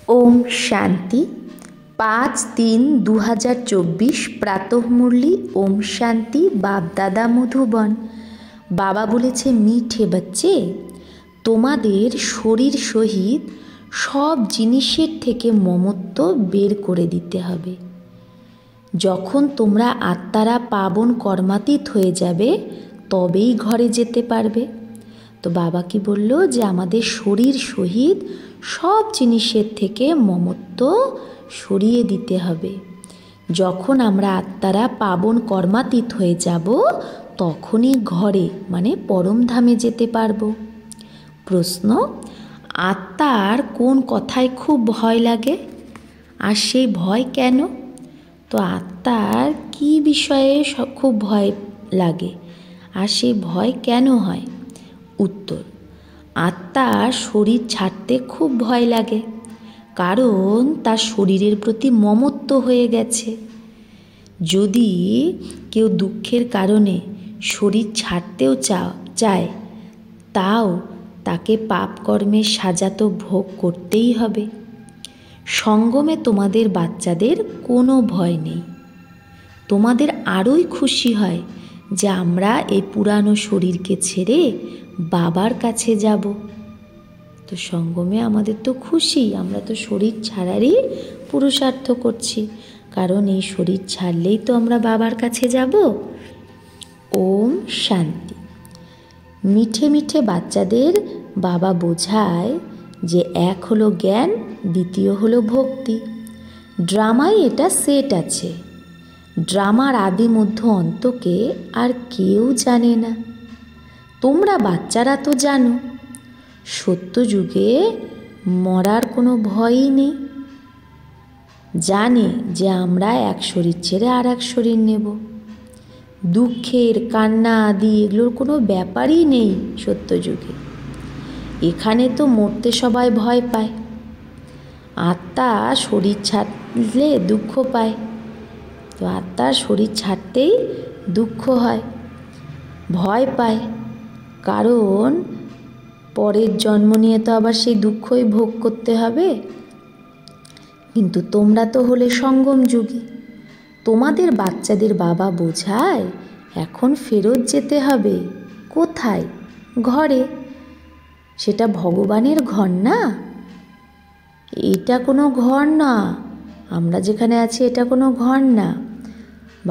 ওম শান্তি। 5-3-2024 প্রাতঃমুরলি। ওম শান্তি। বাপ-দাদা মধুবন। বাবা বলেছে, মিঠে বাচ্চে, তোমাদের শরীর সহিত সব জিনিসের থেকে মমত্ব বের করে দিতে হবে। যখন তোমরা আত্মারা পাবন কর্মাতীত হয়ে যাবে তবেই ঘরে যেতে পারবে। তো বাবা কি বলল যে আমাদের শরীর সহিত সব জিনিসের থেকে মমত্ব সরিয়ে দিতে হবে। যখন আমরা আত্মারা পাবন কর্মাতীত হয়ে যাব তখনই ঘরে মানে পরমধামে যেতে পারবো। প্রশ্ন, আত্মার কোন কথায় খুব ভয় লাগে আর সেই ভয় কেন? তো আত্মার কি বিষয়ে খুব ভয় লাগে আর সেই ভয় কেন হয়? উত্তর, আত্মার শরীর ছাড়তে খুব ভয় লাগে, কারণ তার শরীরের প্রতি মমত্ব হয়ে গেছে। যদি কেউ দুঃখের কারণে শরীর ছাড়তেও চায়, তাও তাকে পাপকর্মের সাজা তো ভোগ করতেই হবে। সঙ্গমে তোমাদের বাচ্চাদের কোনো ভয় নেই। তোমাদের আরোই খুশি হয় যে আমরা এই পুরানো শরীরকে ছেড়ে বাবার কাছে যাব। তো সঙ্গমে আমাদের তো খুশি, আমরা তো শরীর ছাড়ারই পুরুষার্থ করছি, কারণ এই শরীর ছাড়লেই তো আমরা বাবার কাছে যাব। ওম শান্তি। মিঠে মিঠে বাচ্চাদের বাবা বোঝায় যে এক হলো জ্ঞান, দ্বিতীয় হলো ভক্তি। ড্রামায় এটা সেট আছে। ড্রামার আদি মধ্য অন্তকে আর কেউ জানে না। তোমরা বাচ্চারা তো জানো, সত্যযুগে মরার কোনো ভয়ই নেই। জানে যে আমরা এক শরীর ছেড়ে আর এক শরীর নেব। দুঃখের কান্না আদি এগুলোর কোনো ব্যাপারই নেই সত্যযুগে। এখানে তো মরতে সবাই ভয় পায়। আত্মা শরীর ছাড়লে দুঃখ পায়, তো আত্মার শরীর ছাড়তেই দুঃখ হয়, ভয় পায়, কারণ পরের জন্ম নিয়ে তো আবার সেই দুঃখই ভোগ করতে হবে। কিন্তু তোমরা তো হলে সঙ্গম যুগী। তোমাদের বাচ্চাদের বাবা বোঝায় এখন ফেরত যেতে হবে। কোথায়? ঘরে। সেটা ভগবানের ঘর না, এটা কোনো ঘর না। আমরা যেখানে আছি এটা কোনো ঘর না।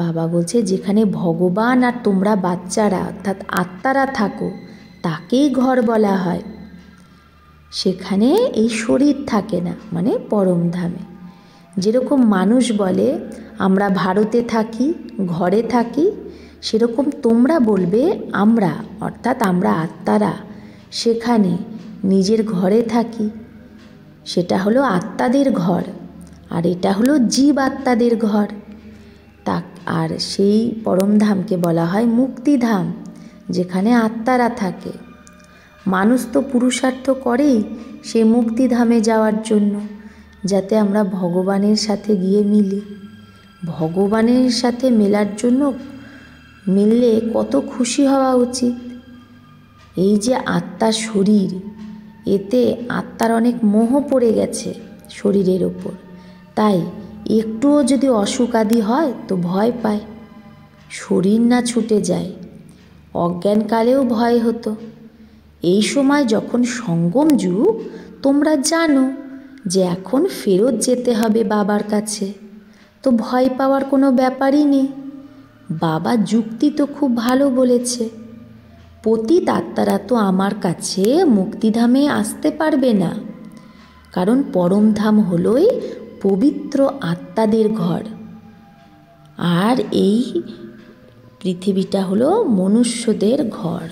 বাবা বলছে যেখানে ভগবান আর তোমরা বাচ্চারা অর্থাৎ আত্মারা থাকো তাকেই ঘর বলা হয়। সেখানে এই শরীর থাকে না, মানে পরমধামে। যেরকম মানুষ বলে আমরা ভারতে থাকি, ঘরে থাকি, সেরকম তোমরা বলবে আমরা অর্থাৎ আমরা আত্মারা সেখানে নিজের ঘরে থাকি। সেটা হলো আত্মাদের ঘর, আর এটা হলো জীব আত্মাদের ঘর। আর সেই পরমধামকে বলা হয় মুক্তিধাম, যেখানে আত্মারা থাকে। মানুষ তো পুরুষার্থ করেই সেই মুক্তিধামে যাওয়ার জন্য, যাতে আমরা ভগবানের সাথে গিয়ে মিলি। ভগবানের সাথে মেলার জন্য মিললে কত খুশি হওয়া উচিত। এই যে আত্মার শরীর, এতে আত্মার অনেক মোহ পড়ে গেছে শরীরের ওপর, তাই একটুও যদি অসুখ আদি হয় তো ভয় পায়, শরীর না ছুটে যায়। অজ্ঞানকালেও ভয় হতো। এই সময় যখন সঙ্গম যুগ, তোমরা জানো যে এখন ফেরত যেতে হবে বাবার কাছে, তো ভয় পাওয়ার কোনো ব্যাপারই নেই। বাবা যুক্তি তো খুব ভালো বলেছে। পতিত আত্মারা তো আমার কাছে মুক্তিধামে আসতে পারবে না, কারণ পরমধাম হলোই পবিত্র আত্মাদের ঘর, আর এই পৃথিবীটা হলো মনুষ্যদের ঘর।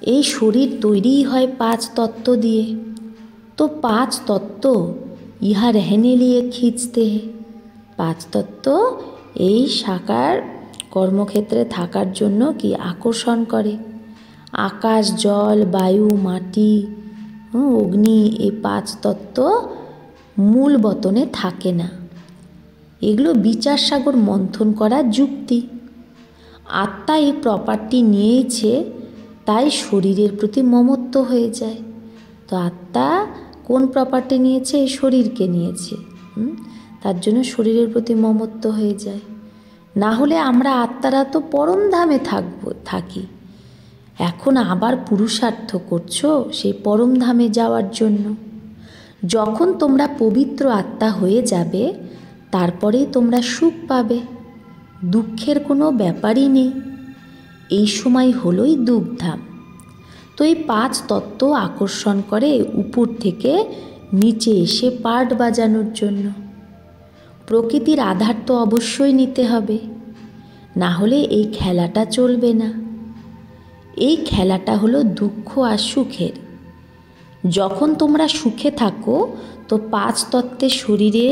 এই শরীর তৈরি হয় 5 তত্ত্ব দিয়ে। তো 5 তত্ত্ব ইহা রহনে লিয়ে খিঁচতে। 5 তত্ত্ব এই সাকার কর্মক্ষেত্রে থাকার জন্য কি আকর্ষণ করে। আকাশ, জল, বায়ু, মাটি, অগ্নি, এই 5 তত্ত্ব মূল বতনে থাকে না। এগুলো বিচার সাগর মন্থন করা যুক্তি। আত্মা এই প্রপার্টি নিয়েছে, তাই শরীরের প্রতি মমত্ব হয়ে যায়। তো আত্মা কোন প্রপার্টি নিয়েছে? এই শরীরকে নিয়েছে। তার জন্য শরীরের প্রতি মমত্ব হয়ে যায়। না হলে আমরা আত্মারা তো পরম ধামে থাকি। এখন আবার পুরুষার্থ করছো সেই পরম ধামে যাওয়ার জন্য। যখন তোমরা পবিত্র আত্মা হয়ে যাবে তারপরেই তোমরা সুখ পাবে, দুঃখের কোনো ব্যাপারই নেই। এই সময় হলোই দুঃখধাম। তো এই 5 তত্ত্ব আকর্ষণ করে উপর থেকে নিচে এসে পার্ট বাজানোর জন্য। প্রকৃতির আধার তো অবশ্যই নিতে হবে, না হলে এই খেলাটা চলবে না। এই খেলাটা হলো দুঃখ আর সুখের। যখন তোমরা সুখে থাকো তো 5 তত্ত্বের শরীরে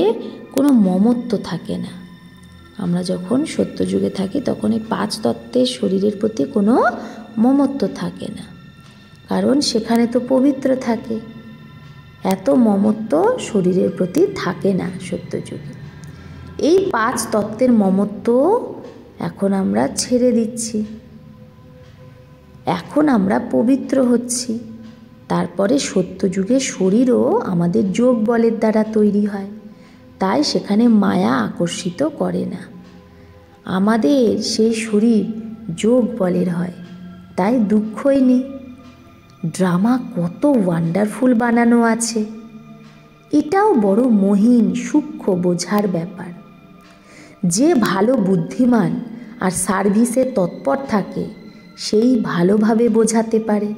কোনো মমত্ব থাকে না। আমরা যখন সত্যযুগে থাকি তখন এই 5 তত্ত্বের শরীরের প্রতি কোনো মমত্ব থাকে না, কারণ সেখানে তো পবিত্র থাকে। এত মমত্ব শরীরের প্রতি থাকে না সত্যযুগে। এই 5 তত্ত্বের মমত্ব এখন আমরা ছেড়ে দিচ্ছি। এখন আমরা পবিত্র হচ্ছি। তারপরে সত্যযুগে শরীরও আমাদের যোগ বলের দ্বারা তৈরি হয়, তাই সেখানে মায়া আকর্ষিত করে না। আমাদের সেই শরীর যোগ বলের হয়, তাই দুঃখই নেই। ড্রামা কত ওয়ান্ডারফুল বানানো আছে, এটাও বড় মহিন সূক্ষ্ম বোঝার ব্যাপার। যে ভালো বুদ্ধিমান আর সার্ভিসে তৎপর থাকে সেই ভালোভাবে বোঝাতে পারে।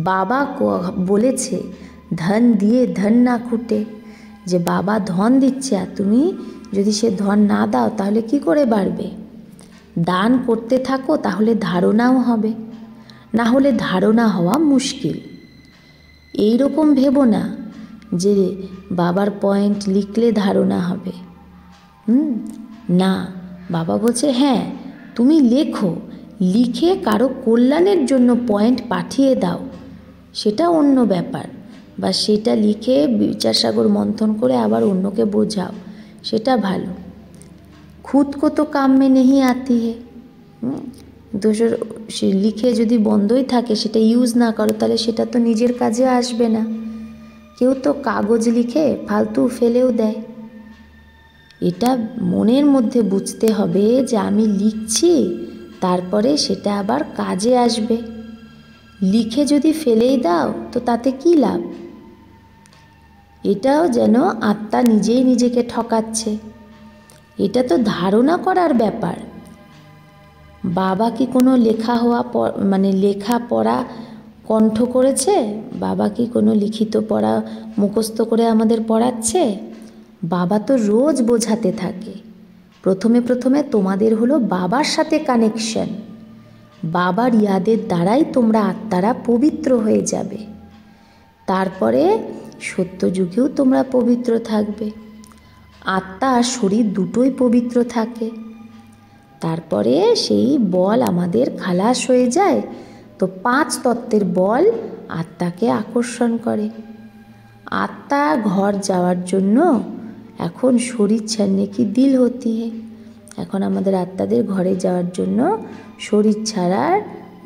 বাবা বলেছে ধন দিয়ে ধন না খুঁটে, যে বাবা ধন দিচ্ছে আর তুমি যদি সে ধন না দাও তাহলে কি করে বাড়বে? দান করতে থাকো, তাহলে ধারণাও হবে, না হলে ধারণা হওয়া মুশকিল। এই রকম ভেবো না যে বাবার পয়েন্ট লিখলে ধারণা হবে। না, বাবা বলছে হ্যাঁ তুমি লেখো, লিখে কারো কল্যাণের জন্য পয়েন্ট পাঠিয়ে দাও, সেটা অন্য ব্যাপার। বা সেটা লিখে বিচারসাগর মন্থন করে আবার অন্যকে বোঝাও, সেটা ভালো। খুদ কো তো কাম মে নেহি আতি হে। দোসর সে লিখে যদি বন্ধই থাকে, সেটা ইউজ না করো, তাহলে সেটা তো নিজের কাজে আসবে না। কেউ তো কাগজ লিখে ফালতু ফেলেও দেয়। এটা মনের মধ্যে বুঝতে হবে যে আমি লিখছি, তারপরে সেটা আবার কাজে আসবে। লিখে যদি ফেলেই দাও তো তাতে কি লাভ? এটাও যেন আত্মা নিজেই নিজেকে ঠকাচ্ছে। এটা তো ধারণা করার ব্যাপার। বাবা কি কোনো লেখা পড়া কণ্ঠ করেছে? বাবা কি কোনো লিখিত পড়া মুখস্থ করে আমাদের পড়াচ্ছে? বাবা তো রোজ বোঝাতে থাকে। প্রথমে তোমাদের হলো বাবার সাথে কানেকশন। বাবার ইয়াদের দ্বারাই তোমরা আত্মারা পবিত্র হয়ে যাবে। তারপরে সত্যযুগেও তোমরা পবিত্র থাকবে। আত্মা আর শরীর দুটোই পবিত্র থাকে। তারপরে সেই বল আমাদের খালাস হয়ে যায়, তো 5 তত্ত্বের বল আত্মাকে আকর্ষণ করে। আত্মা ঘর যাওয়ার জন্য এখন শরীর ছাড়নে কি দিল হতি হে। এখন আমাদের আত্মাদের ঘরে যাওয়ার জন্য শরীর ছাড়ার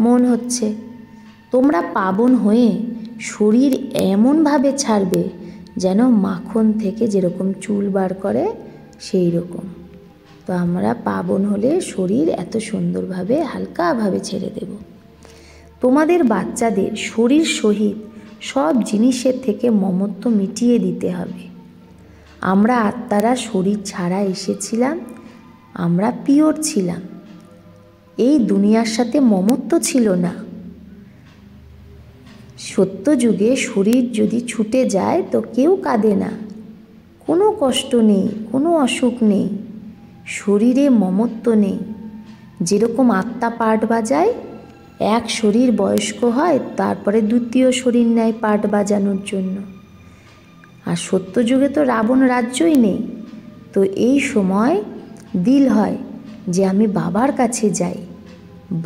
মন হচ্ছে। তোমরা পাবন হয়ে শরীর এমনভাবে ছাড়বে যেন মাখন থেকে যেরকম চুল বার করে সেই রকম। তো আমরা পাবন হলে শরীর এত সুন্দরভাবে হালকাভাবে ছেড়ে দেব। তোমাদের বাচ্চাদের শরীর সহিত সব জিনিসের থেকে মমত্ব মিটিয়ে দিতে হবে। আমরা আত্মারা শরীর ছাড়া এসেছিলাম, আমরা পিওর ছিলাম। এই দুনিয়ার সাথে মমত্ব ছিল না। সত্যযুগে শরীর যদি ছুটে যায় তো কেউ কাঁদে না, কোনো কষ্ট নেই, কোনো অসুখ নেই, শরীরে মমত্ব নেই। যেরকম আত্মা পাট বাজায়, এক শরীর বয়স্ক হয়, তারপরে দ্বিতীয় শরীর নেয় পাট বাজানোর জন্য। আর সত্যযুগে তো রাবণ রাজ্যই নেই, তো এই সময় দিল হয় যে আমি বাবার কাছে যাই।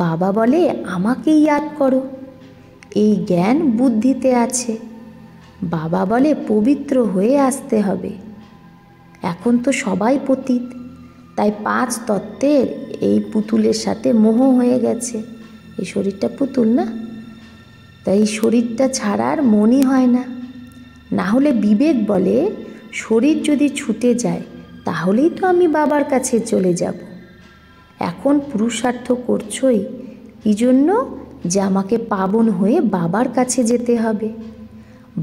বাবা বলে আমাকে ইয়াদ করো, এই জ্ঞান বুদ্ধিতে আছে। বাবা বলে পবিত্র হয়ে আসতে হবে। এখন তো সবাই পতিত, তাই 5 তত্ত্বের এই পুতুলের সাথে মোহ হয়ে গেছে। এই শরীরটা পুতুল না, তাই এই শরীরটা ছাড়ার মনই হয় না। না হলে বিবেক বলে শরীর যদি ছুটে যায় তাহলেই তো আমি বাবার কাছে চলে যাব। এখন পুরুষার্থ করছই কি জন্য? যে আমাকে পাবন হয়ে বাবার কাছে যেতে হবে।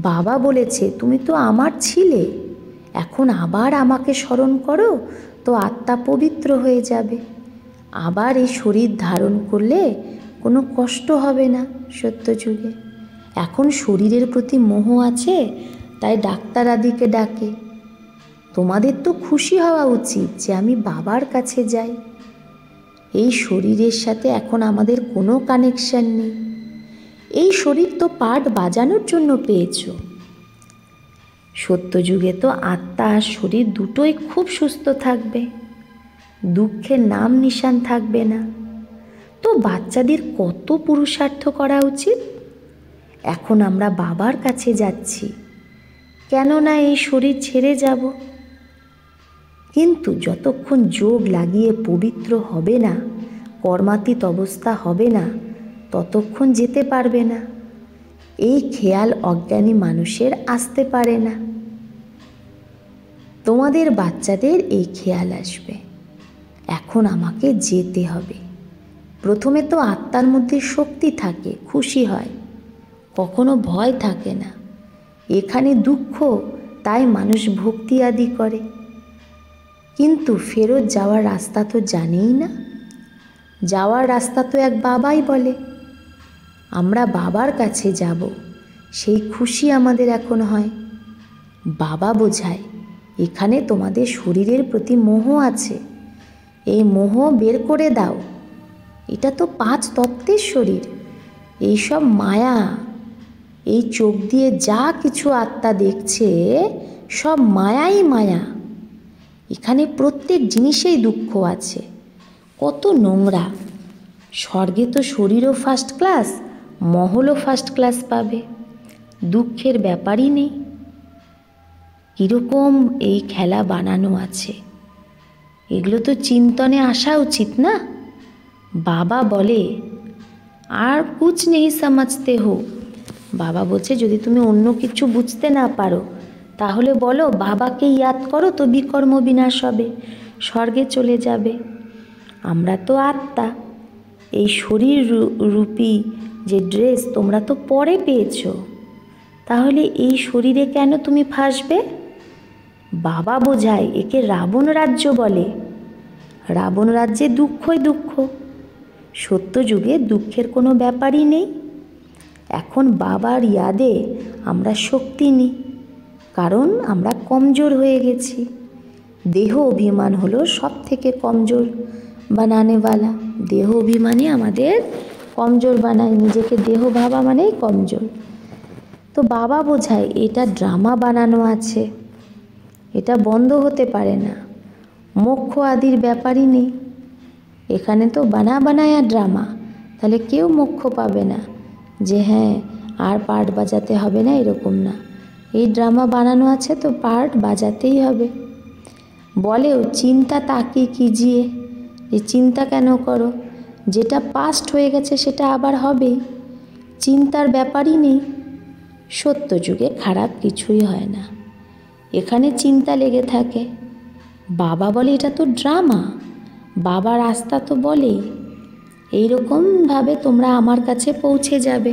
বাবা বলেছে তুমি তো আমার ছিলে, এখন আবার আমাকে স্মরণ করো তো আত্মা পবিত্র হয়ে যাবে। আবার এই শরীর ধারণ করলে কোনো কষ্ট হবে না সত্যযুগে। এখন শরীরের প্রতি মোহ আছে, তাই ডাক্তার আদিকে ডাকে। তোমাদের তো খুশি হওয়া উচিত যে আমি বাবার কাছে যাই। এই শরীরের সাথে এখন আমাদের কোনো কানেকশন নেই। এই শরীর তো পার্ট বাজানোর জন্য পেয়েছো। সত্যযুগে তো আত্মা আর শরীর দুটোই খুব সুস্থ থাকবে, দুঃখের নাম নিশান থাকবে না। তো বাচ্চাদের কত পুরুষার্থ করা উচিত। এখন আমরা বাবার কাছে যাচ্ছি, কেননা এই শরীর ছেড়ে যাব। কিন্তু যতক্ষণ যোগ লাগিয়ে পবিত্র হবে না, কর্মাতীত অবস্থা হবে না, ততক্ষণ যেতে পারবে না। এই খেয়াল অজ্ঞানী মানুষের আসতে পারে না। তোমাদের বাচ্চাদের এই খেয়াল আসবে, এখন আমাকে যেতে হবে। প্রথমে তো আত্মার মধ্যে শক্তি থাকে, খুশি হয়, কখনো ভয় থাকে না। এখানে দুঃখ, তাই মানুষ ভক্তি আদি করে। কিন্তু ফেরত যাওয়ার রাস্তা তো জানেই না। যাওয়ার রাস্তা তো এক বাবাই বলে। আমরা বাবার কাছে যাব, সেই খুশি আমাদের এখন হয়। বাবা বোঝায় এখানে তোমাদের শরীরের প্রতি মোহ আছে, এই মোহ বের করে দাও। এটা তো 5 তত্ত্বের শরীর, এইসব মায়া। এই চোখ দিয়ে যা কিছু আত্মা দেখছে সব মায়াই মায়া। এখানে প্রত্যেক জিনিসেই দুঃখ আছে, কত নোংরা। স্বর্গে তো শরীরও ফার্স্ট ক্লাস, মহলও ফার্স্ট ক্লাস পাবে, দুঃখের ব্যাপারই নেই। কীরকম এই খেলা বানানো আছে, এগুলো তো চিন্তনে আসা উচিত না। বাবা বলে আর কুছ নেই সমাজতে হো। বাবা বলছে যদি তুমি অন্য কিছু বুঝতে না পারো তাহলে বলো বাবাকে ইয়াদ করো তো বিকর্ম বিনাশ হবে, স্বর্গে চলে যাবে। আমরা তো আত্মা, এই শরীর রূপী যে ড্রেস তোমরা তো পরে পেয়েছো, তাহলে এই শরীরে কেন তুমি ফাঁসবে? বাবা বোঝায় একে রাবণ রাজ্য বলে। রাবণ রাজ্যে দুঃখই দুঃখ, সত্যযুগে দুঃখের কোনো ব্যাপারই নেই। এখন বাবার ইয়াদে আমরা শক্তি নিই, কারণ আমরা কমজোর হয়ে গেছি। দেহ অভিমান হলো সব থেকে কমজোর বানানেওয়ালা। দেহ অভিমানই আমাদের কমজোর বানায়, নিজেকে দেহ ভাবা মানেই কমজোর। তো বাবা বোঝায় এটা ড্রামা বানানো আছে, এটা বন্ধ হতে পারে না। মোক্ষ আদির ব্যাপারই নেই, এখানে তো বানায়া ড্রামা। তাহলে কেউ মোক্ষ পাবে না যে হ্যাঁ আর পার্ট বাজাতে হবে না, এরকম না। এই ড্রামা বানানো আছে তো পার্ট বাজাতেই হবে। বলেও চিন্তা তাকে কিজিয়ে, যে চিন্তা কেন করো, যেটা পাস্ট হয়ে গেছে সেটা আবার হবেই, চিন্তার ব্যাপারই নেই। সত্যযুগে খারাপ কিছুই হয় না, এখানে চিন্তা লেগে থাকে। বাবা বলে এটা তো ড্রামা, বাবার আস্থা তো বলেই এইরকমভাবে তোমরা আমার কাছে পৌঁছে যাবে।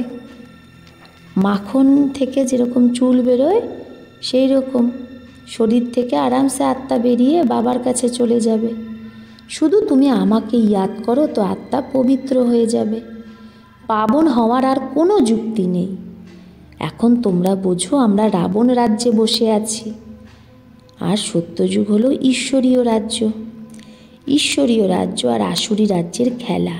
মাখন থেকে যেরকম চুল বেরোয় সেই রকম শরীর থেকে আরামসে আত্মা বেরিয়ে বাবার কাছে চলে যাবে। শুধু তুমি আমাকে ইয়াদ করো তো আত্মা পবিত্র হয়ে যাবে। পাবন হওয়ার আর কোনো যুক্তি নেই। এখন তোমরা বোঝো আমরা রাবণ রাজ্যে বসে আছি, আর সত্যযুগ হলো ঈশ্বরীয় রাজ্য। ঈশ্বরীয় রাজ্য আর আসুরি রাজ্যের খেলা।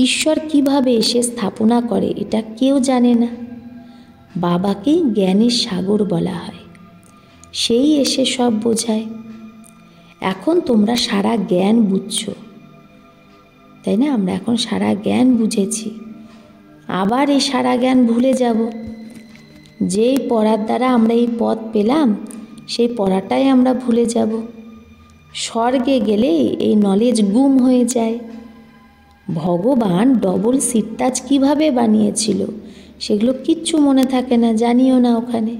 ঈশ্বর কিভাবে এসে স্থাপনা করে এটা কেউ জানে না। বাবাকেই জ্ঞানের সাগর বলা হয়, সেই এসে সব বোঝায়। এখন তোমরা সারা জ্ঞান বুঝছো, তাই না? আমরা এখন সারা জ্ঞান বুঝেছি, আবার এই সারা জ্ঞান ভুলে যাব। যেই পড়ার দ্বারা আমরা এই পথ পেলাম সেই পড়াটাই আমরা ভুলে যাব। স্বর্গে গেলেই এই নলেজ গুম হয়ে যায়। ভগবান ডবল সিটটাচ কীভাবে বানিয়েছিল সেগুলো কিচ্ছু মনে থাকে না, জানিও না ওখানে।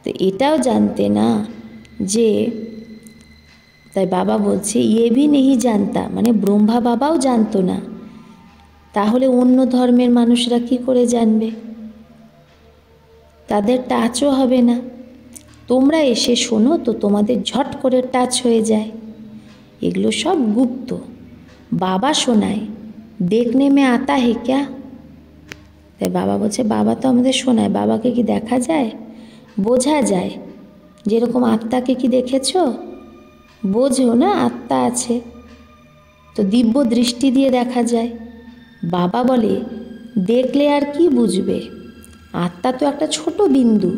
তো এটাও জানতে না যে, তাই বাবা বলছে ইয়ে ভি নেহি জানতা, মানে ব্রহ্মা বাবাও জানতো না, তাহলে অন্য ধর্মের মানুষরা কি করে জানবে? তাদের টাচও হবে না। তোমরা এসে শোনো তো তোমাদের ঝট করে টাচ হয়ে যায়। এগুলো সব গুপ্ত, বাবা শোনায়, দেখনে মে আতা হে ক্যা? তাই বাবা বলছে বাবা তো আমাদের শোনায়, বাবাকে কি দেখা যায়? বোঝা যায়। যেরকম আত্মাকে কি দেখেছো? বোঝো না আত্মা আছে, তো দিব্য দৃষ্টি দিয়ে দেখা যায়। বাবা বলে দেখলে আর কি বুঝবে, আত্মা তো একটা ছোট বিন্দু,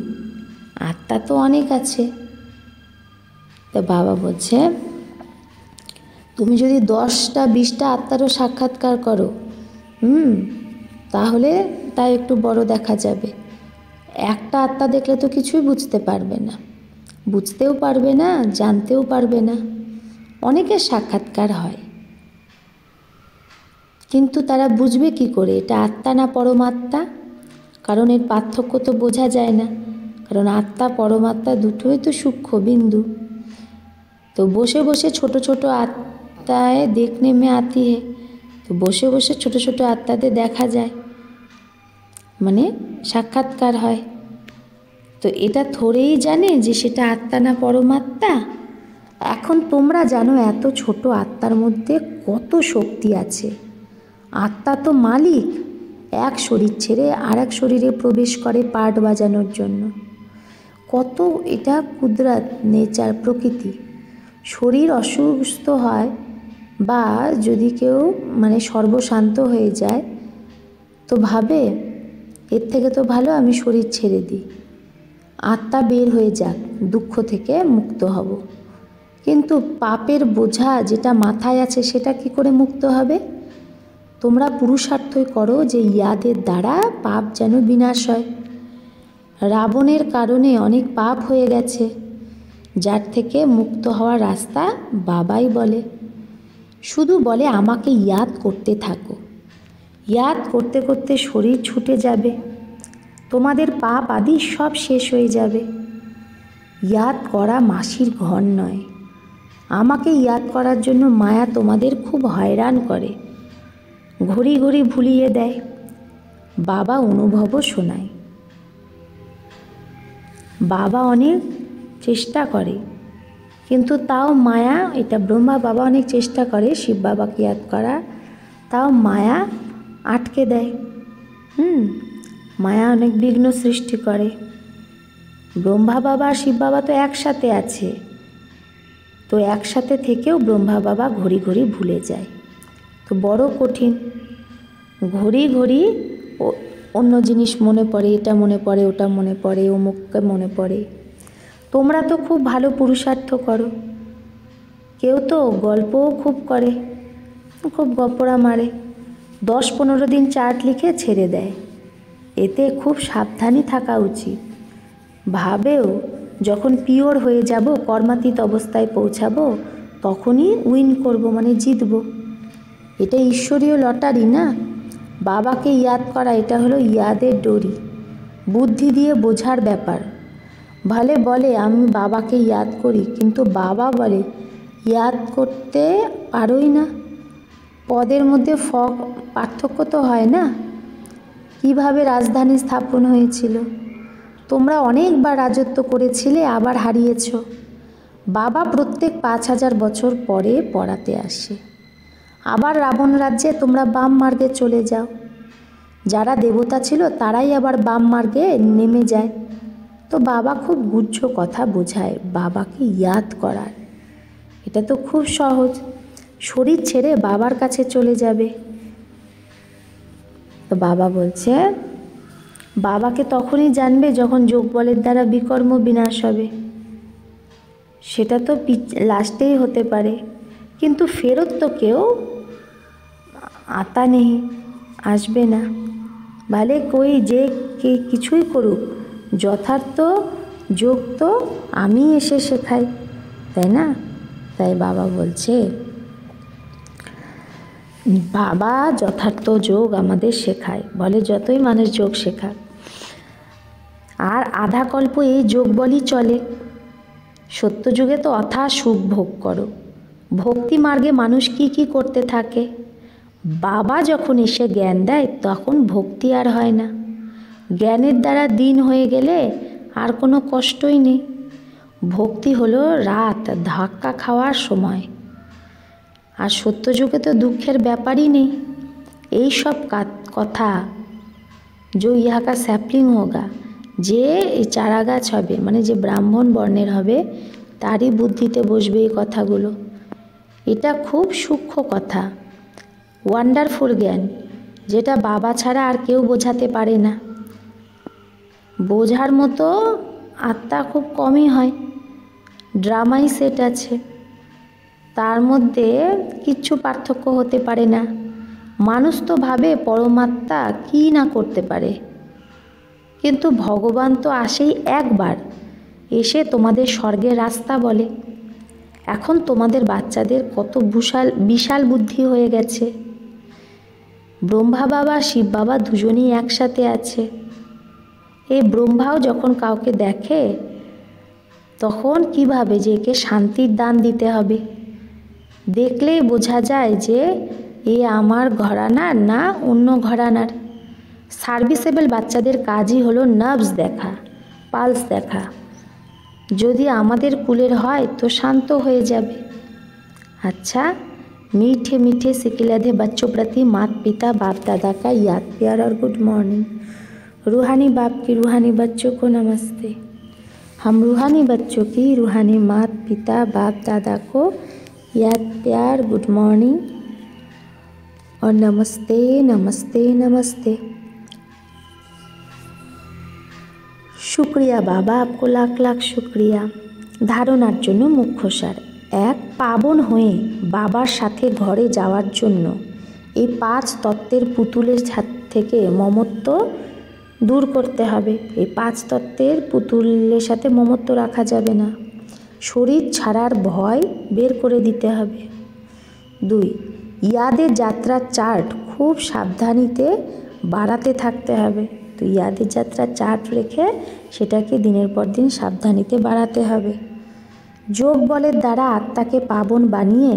আত্মা তো অনেক আছে। তো বাবা বলছে তুমি যদি 10টা 20টা আত্মারও সাক্ষাৎকার করো, তাহলে তাই একটু বড় দেখা যাবে। একটা আত্মা দেখলে তো কিছুই বুঝতে পারবে না, বুঝতেও পারবে না, জানতেও পারবে না। অনেকের সাক্ষাৎকার হয়, কিন্তু তারা বুঝবে কি করে এটা আত্মা না পরমাত্মা? কারণ এর পার্থক্য তো বোঝা যায় না, কারণ আত্মা পরমাত্মা দুটোই তো সূক্ষ্ম বিন্দু। তো বসে বসে ছোট ছোট আত্মায় দেখনে মে আতি হে, তো বসে বসে ছোট ছোট আত্মাদের দেখা যায়, মানে সাক্ষাৎকার হয়। তো এটা থোড়েই জানে যে সেটা আত্মা না পরমাত্মা? এখন তোমরা জানো এত ছোট আত্মার মধ্যে কত শক্তি আছে। আত্মা তো মালিক, এক শরীর ছেড়ে আর এক শরীরে প্রবেশ করে পার্ট বাজানোর জন্য। কত এটা কুদরত, নেচার, প্রকৃতি। শরীর অসুস্থ হয় বা যদি কেউ মানে সর্বশান্ত হয়ে যায়, তো ভাবে এর থেকে তো ভালো আমি শরীর ছেড়ে দিই, আত্মা বের হয়ে যাক, দুঃখ থেকে মুক্ত হব। কিন্তু পাপের বোঝা যেটা মাথায় আছে সেটা কি করে মুক্ত হবে? তোমরা পুরুষার্থই করো যে ইয়াদের দ্বারা পাপ যেন বিনাশ হয়। রাবণের কারণে অনেক পাপ হয়ে গেছে, যার থেকে মুক্ত হওয়ার রাস্তা বাবাই বলে। শুধু বলে আমাকে ইয়াদ করতে থাকো, ইয়াদ করতে করতে শরীর ছুটে যাবে, তোমাদের পাপ আদি সব শেষ হয়ে যাবে। ইয়াদ করা মাসির ঘর নয়। আমাকে ইয়াদ করার জন্য মায়া তোমাদের খুব হয়রান করে, ঘড়ি ঘড়ি ভুলিয়ে দেয়। বাবা অনুভবও শোনায়, বাবা অনেক চেষ্টা করে, কিন্তু তাও মায়া, এটা ব্রহ্মা বাবা অনেক চেষ্টা করে শিব বাবাকে ইয়াদ করা, তাও মায়া আটকে দেয়। মায়া অনেক বিঘ্ন সৃষ্টি করে। ব্রহ্মা বাবা আর শিব বাবা তো একসাথে আছে, তো একসাথে থেকেও ব্রহ্মা বাবা ঘড়ি ঘড়ি ভুলে যায়, তো বড় কঠিন। ঘড়ি ঘড়ি অন্য জিনিস মনে পড়ে, এটা মনে পড়ে, ওটা মনে পড়ে, অমুককে মনে পড়ে। তোমরা তো খুব ভালো পুরুষার্থ করো, কেউ তো গল্পও খুব করে, খুব গপ্পরা মারে, 10-15 দিন চার্ট লিখে ছেড়ে দেয়। এতে খুব সাবধানী থাকা উচিত। ভাবেও যখন পিওর হয়ে যাব, কর্মাতীত অবস্থায় পৌঁছাবো, তখনই উইন করব, মানে জিতব। এটা ঈশ্বরীয় লটারি না। বাবাকে ইয়াদ করা এটা হলো ইয়াদের ডোরি, বুদ্ধি দিয়ে বোঝার ব্যাপার। ভালে বলে আমি বাবাকে ইয়াদ করি, কিন্তু বাবা বলে ইয়াদ করতে পারোই না। পদের মধ্যে পার্থক্য তো হয় না। কিভাবে রাজধানী স্থাপন হয়েছিল? তোমরা অনেকবার রাজত্ব করেছিলে, আবার হারিয়েছ। বাবা প্রত্যেক 5000 বছর পরে পড়াতে আসে। আবার রাবণ রাজ্যে তোমরা বাম মার্গে চলে যাও। যারা দেবতা ছিল তারাই আবার বাম মার্গে নেমে যায়। তো বাবা খুব গুহ্য কথা বোঝায় বাবাকে ইয়াদ করার। এটা তো খুব সহজ, শরীর ছেড়ে বাবার কাছে চলে যাবে। তো বাবা বলছে বাবাকে তখনই জানবে যখন যোগ বলের দ্বারা বিকর্ম বিনাশ হবে। সেটা তো লাস্টেই হতে পারে, কিন্তু ফেরত তো কেউ আতা নেই, আসবে না। ভালে কই যে কে কিছুই করুক, যথার্থ যোগ তো আমি এসে শেখাই, তাই না? তাই বাবা বলছে বাবা যথার্থ যোগ আমাদের শেখায়। বলে যতই মানুষ যোগ শেখাক, আর আধা কল্প এই যোগ বলই চলে। সত্যযুগে তো অথা সুখ ভোগ করো। ভক্তি মার্গে মানুষ কি করতে থাকে। বাবা যখন এসে জ্ঞান দেয় তখন ভক্তি আর হয় না। জ্ঞানের দ্বারা দিন হয়ে গেলে আর কোনো কষ্টই নেই। ভক্তি হলো রাত ধাক্কা খাওয়ার সময়। আর সত্যযুগে তো দুঃখের ব্যাপারই নেই। এই সব কথা जो यहाँ का सैपलिंग होगा, যে এই চারা গাছ হবে মানে যে ব্রাহ্মণ বর্ণের হবে তারই বুদ্ধিতে বসবে এই কথাগুলো। এটা খুব সূক্ষ্ম কথা, ওয়ান্ডারফুল জ্ঞান, যেটা বাবা ছাড়া আর কেউ বোঝাতে পারে না। বোঝার মতো আত্মা খুব কমই হয়। ড্রামাই সেট আছে, তার মধ্যে কিচ্ছু পার্থক্য হতে পারে না। মানুষ তো ভাবে পরমাত্মা কী না করতে পারে, কিন্তু ভগবান তো আসেই একবার, এসে তোমাদের স্বর্গের রাস্তা বলে। এখন তোমাদের বাচ্চাদের কত বিশাল বুদ্ধি হয়ে গেছে। ব্রহ্মা বাবা শিব বাবা দুজনেই একসাথে আছে। এই ব্রহ্মাও যখন কাউকে দেখে তখন কী ভাবে যে একে শান্তির দান দিতে হবে। দেখলেই বোঝা যায় যে এ আমার ঘরানার না অন্য ঘরানার। সার্ভিসেবল বাচ্চাদের কাজই হলো নার্ভস দেখা, পালস দেখা। যদি আমাদের কুলের হয় তো শান্ত হয়ে যাবে। अच्छा, मीठे मीठे सिकिलधे बच्चों प्रति माता पिता बाप दादा का याद प्यार और गुड मॉर्निंग। रूहानी बाप की रूहानी बच्चों को नमस्ते। हम रूहानी बच्चों की रूहानी माता पिता बाप दादा को याद प्यार गुड मॉर्निंग और नमस्ते नमस्ते नमस्ते। शुक्रिया बाबा, आपको लाख लाख शुक्रिया। ধারণার জন্য মুখ্য সার। এক, পাবন হয়ে বাবার সাথে ঘরে যাওয়ার জন্য এই 5 তত্ত্বের পুতুলের হাত থেকে মমত্ব দূর করতে হবে। এই 5 তত্ত্বের পুতুলের সাথে মমত্ব রাখা যাবে না। শরীর ছাড়ার ভয় বের করে দিতে হবে। 2, ইয়াদের যাত্রার চার্ট খুব সাবধানীতে বাড়াতে থাকতে হবে। তো ইয়াদের যাত্রার চার্ট রেখে সেটাকে দিনের পর দিন সাবধানীতে বাড়াতে হবে। যোগ বলের দ্বারা আত্মাকে পাবন বানিয়ে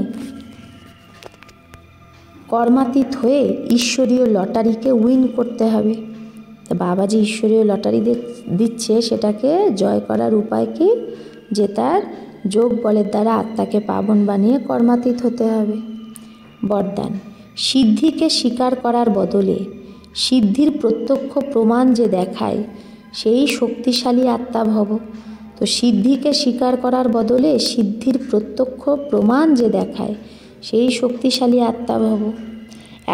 কর্মাতীত হয়ে ঈশ্বরীয় লটারিকে উইন করতে হবে। তো বাবা যে ঈশ্বরীয় লটারি দিচ্ছে সেটাকে জয় করার উপায় কি? যে তার যোগ বলের দ্বারা আত্মাকে পাবন বানিয়ে কর্মাতীত হতে হবে। বরদান, সিদ্ধিকে স্বীকার করার বদলে সিদ্ধির প্রত্যক্ষ প্রমাণ যে দেখায় সেই শক্তিশালী আত্মা ভব। তো সিদ্ধিকে স্বীকার করার বদলে সিদ্ধির প্রত্যক্ষ প্রমাণ যে দেখায় সেই শক্তিশালী আত্মা ভব।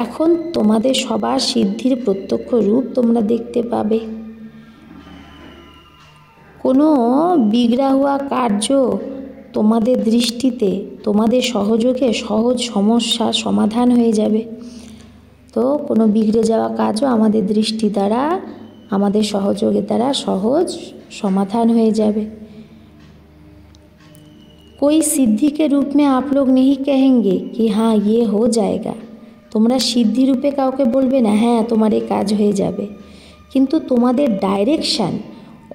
এখন তোমাদের সবার সিদ্ধির প্রত্যক্ষ রূপ তোমরা দেখতে পাবে। কোনো বিগড়া হওয়া কার্য তোমাদের দৃষ্টিতে তোমাদের সহযোগে সহজ সমস্যার সমাধান হয়ে যাবে। তো কোনো বিগড়ে যাওয়া কাজও আমাদের দৃষ্টি দ্বারা আমাদের সহযোগের দ্বারা সহজ समाधान हो जाए। कोई सिद्धि के रूप में आप लोग नहीं कहेंगे कि हाँ ये हो जाएगा। তোমরা সিদ্ধি রূপে কাউকে বলবে না হ্যাঁ তোমার এই কাজ হয়ে যাবে, কিন্তু তোমাদের ডাইরেকশন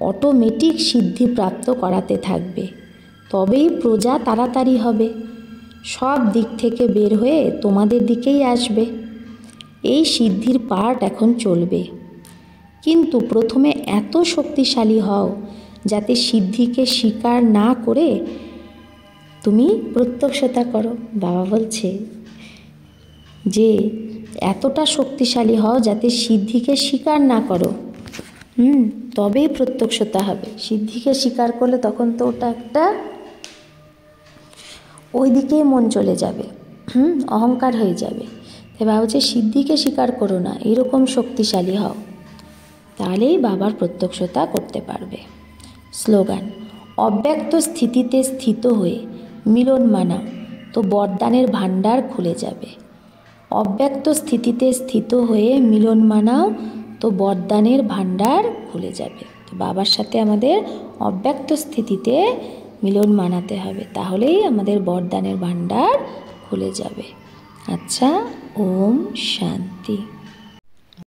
অটোমেটিক সিদ্ধি প্রাপ্ত করাতে থাকবে, তবেই প্রজা তাড়াতাড়ি হবে, সব দিক থেকে বের হয়ে তোমাদের দিকেই আসবে। এই সিদ্ধির পার্ট এখন চলবে, কিন্তু প্রথমে এত শক্তিশালী হও যাতে সিদ্ধিকে স্বীকার না করে তুমি প্রত্যক্ষতা করো। বাবা বলছে যে এতটা শক্তিশালী হও যাতে সিদ্ধিকে স্বীকার না করো, তবেই প্রত্যক্ষতা হবে। সিদ্ধিকে স্বীকার করলে তখন তো ওটা একটা ওই দিকেই মন চলে যাবে, অহংকার হয়ে যাবে। তাই বাবা বলছে সিদ্ধিকে স্বীকার করো না, এরকম শক্তিশালী হও, তাহলেই বাবার প্রত্যক্ষতা করতে পারবে। স্লোগান, অব্যক্ত স্থিতিতে স্থিত হয়ে মিলন মানাও তো বরদানের ভাণ্ডার খুলে যাবে। অব্যক্ত স্থিতিতে স্থিত হয়ে মিলন মানাও তো বরদানের ভাণ্ডার খুলে যাবে। তো বাবার সাথে আমাদের অব্যক্ত স্থিতিতে মিলন মানাতে হবে, তাহলেই আমাদের বরদানের ভাণ্ডার খুলে যাবে। আচ্ছা, ওম শান্তি।